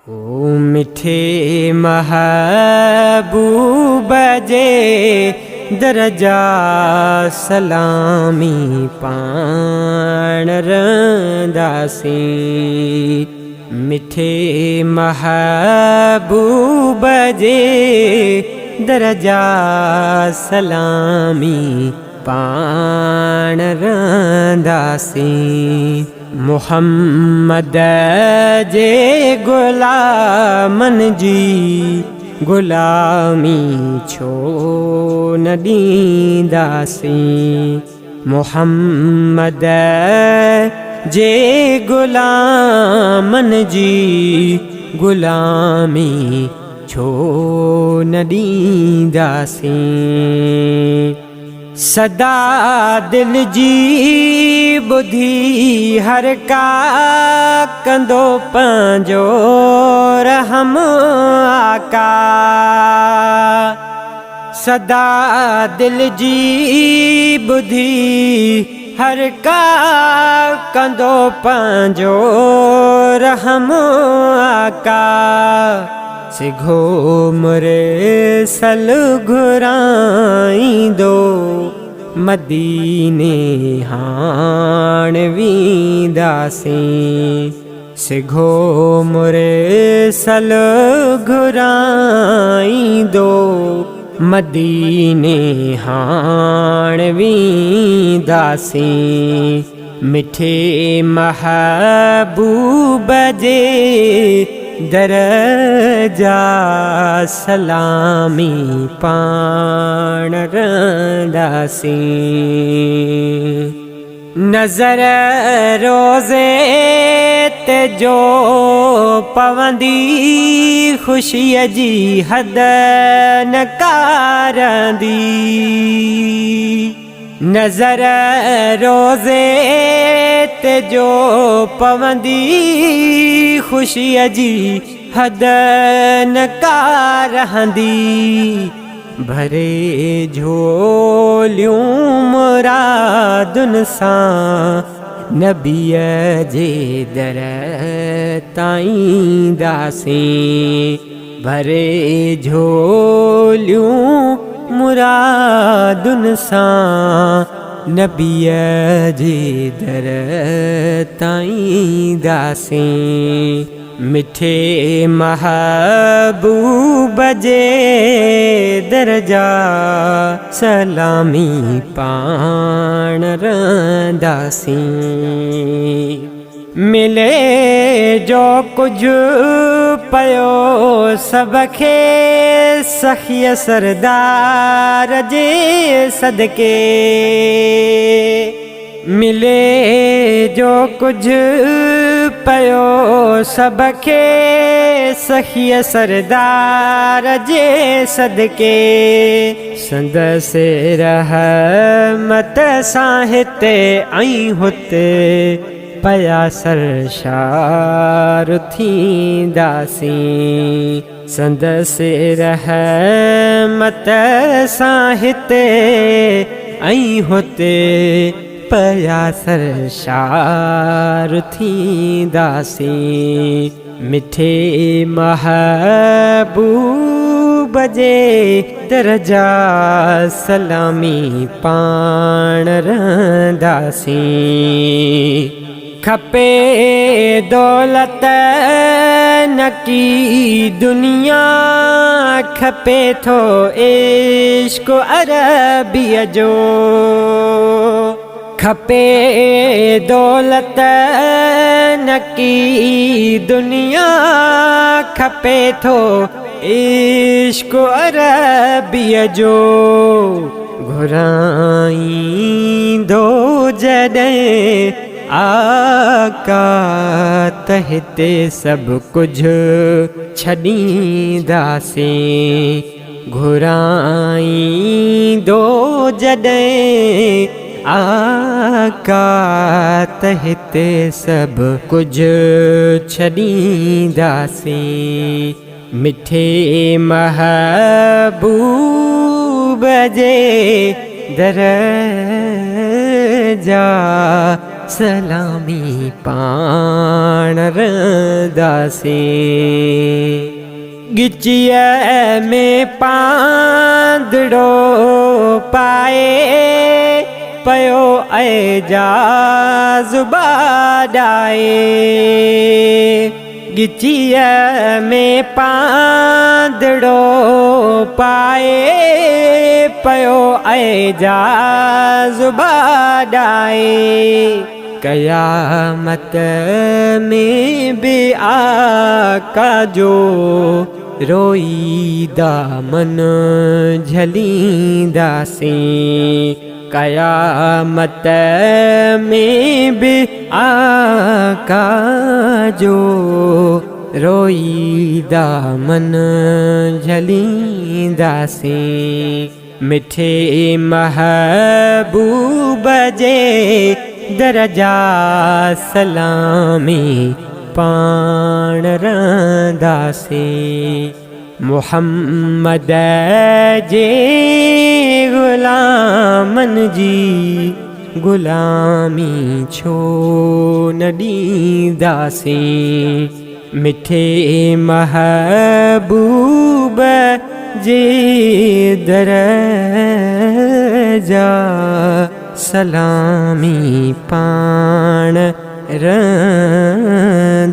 ओ मिठे महबूब जे दरजा सलामी पाण रंदासीं। मिठे महबूब जे दरजा सलामी पाण रंदासीं। मुहम्मद जे गुलामन जी गुलामी छो न ॾींदासीं। मुहम्मद जे गुलामन जी गुलामी छो न ॾींदासीं। सदा दिल जी बुधी हर का कंदो पंहिंजो रहम आका। सदा दिल जी बुधी हर का कंदो पंहिंजो रहम आका। सिघो मुरे सल घुराईंदो मदीने हाण वींदासीं। सिघो मुरे सल घुराईंदो मदीने हाण वींदासीं। मिठे महबूब जे दरजा सलामी पाण रंदासीं। नज़र रोज़े ते जो पवंदी ख़ुशीअ जी हद न कारंदी। नज़र रोज़े ते जो पवंदी ख़ुशीअ जी हद न कारंदी। भरे झोलियूं मुरादुनि सां नबीअ जे दर ताईंदासीं। भरे झोलियूं मुरादुनि सां नबीअ जे दर ताईंदासीं। मिठे महबूब जे दरजा सलामी पाण रंदासीं। मिले जो कुझु पयो सभ खे सखीअ सरदार जे सदके। मिले जो कुझु पयो सभ खे सखीअ सरदार जे सदके। संदसि रहमत सां हिते ऐं हुते पया सरशार थींदासीं। संदसि रहमत सां हिते ऐं हुते पया सरशार थींदासीं। मिठे महबूब जे दरजा सलामी पाण रंदासीं। खपे दौलत न की दुनिया खपे थो इश्क अरबीअ जो। खपे दौलत न की दुनिया खपे थो इश्क अरबीअ जो। घुराईंदो जॾहिं आका त हिते सभु कुझु छॾींदासीं। घुराईंदो जॾहिं आका त हिते सभु कुझु छॾींदासीं। मिठे महबूब जे दरजा सलामी पाण रंदासीं। गिचीअ में पांदड़ो पाए पयो एजाज़ बाॾाए। गिचीअ में पांदड़ो पाए पयो एजाज़ बाॾाए। क़यामत में बि आका जो रोईदा मन झलींदासीं। क़यामत में भी आका जो रोईदा मन झलींदासीं। मिठे महबूब जे दरजा सलामी पाण रंदासीं। मुहम्मद जे गुलामन जी गुलामी छो न ॾींदासीं। मिठे महबूब जे दरजा सलामी पाण रंदासीं।